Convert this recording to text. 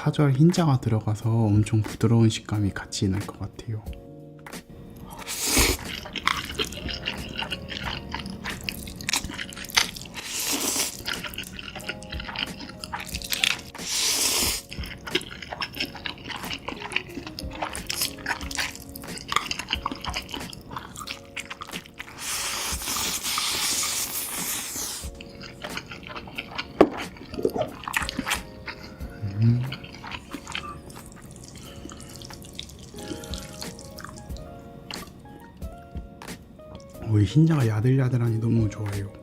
파절 흰자가 들어가서 엄청 부드러운 식감이 같이 날 것 같아요. 이 흰자가 야들야들하니 너무 좋아요.